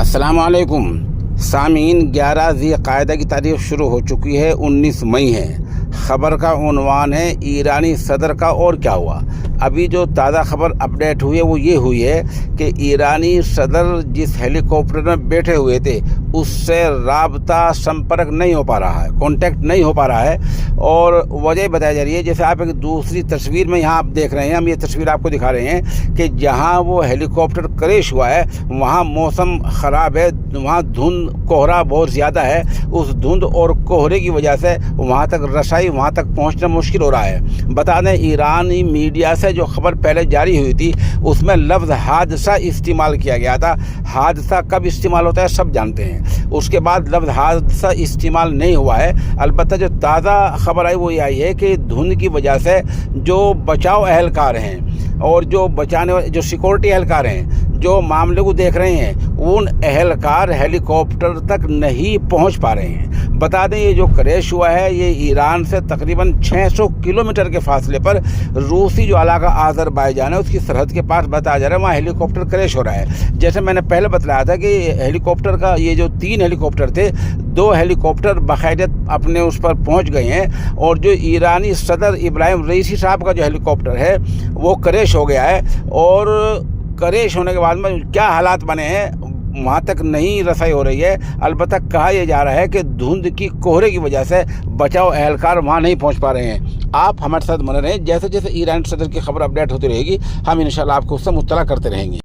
अस्सलामुअलैकुम सामीन। 11 ज़ी-क़ाइदा की तारीख शुरू हो चुकी है, 19 मई है। ख़बर का उन्वान है ईरानी सदर का और क्या हुआ। अभी जो ताज़ा खबर अपडेट हुई है वो ये हुई है कि ईरानी सदर जिस हेलीकॉप्टर में बैठे हुए थे उससे राबता संपर्क नहीं हो पा रहा है, कांटेक्ट नहीं हो पा रहा है। और वजह बताई जा रही है, जैसे आप एक दूसरी तस्वीर में यहाँ आप देख रहे हैं, हम ये तस्वीर आपको दिखा रहे हैं कि जहाँ वो हेलीकॉप्टर क्रैश हुआ है वहाँ मौसम ख़राब है, वहाँ धुंध कोहरा बहुत ज़्यादा है। उस धुंध और कोहरे की वजह से वहाँ तक रसाई, वहाँ तक पहुँचना मुश्किल हो रहा है। बता दें, ईरानी मीडिया से जो खबर पहले जारी हुई थी उसमें लफ्ज़ हादसा इस्तेमाल किया गया था। हादसा कब इस्तेमाल होता है सब जानते हैं, उसके बाद लफ्ज़ हादसा इस्तेमाल नहीं हुआ है। अलबत्ता जो ताज़ा खबर आई वो ये आई है कि धुंध की वजह से जो बचाव एहलकार हैं और जो बचाने जो सिक्योरिटी एहलकार हैं जो मामले को देख रहे हैं, उन एहलकार हेलीकॉप्टर तक नहीं पहुंच पा रहे हैं। बता दें, ये जो क्रैश हुआ है ये ईरान से तकरीबन 600 किलोमीटर के फासले पर रूसी जो इलाका आज़रबाईजान है उसकी सरहद के पास बताया जा रहा है, वहाँ हेलीकॉप्टर क्रैश हो रहा है। जैसे मैंने पहले बतलाया था कि हेलीकॉप्टर का ये जो 3 हेलीकॉप्टर थे, 2 हेलीकॉप्टर बाकायदा अपने उस पर पहुँच गए हैं और जो ईरानी सदर इब्राहिम रईसी साहब का जो हेलीकॉप्टर है वो क्रैश हो गया है। और क्रैश होने के बाद में क्या हालात बने हैं वहाँ तक नहीं रसाई हो रही है। अलबत्ता कहा यह जा रहा है कि धुंध की कोहरे की वजह से बचाव एहलकार वहाँ नहीं पहुँच पा रहे हैं। आप हमारे साथ बने रहें, जैसे जैसे ईरान सदर की खबर अपडेट होती रहेगी हम इंशाल्लाह आपको उससे मुत्तला करते रहेंगे।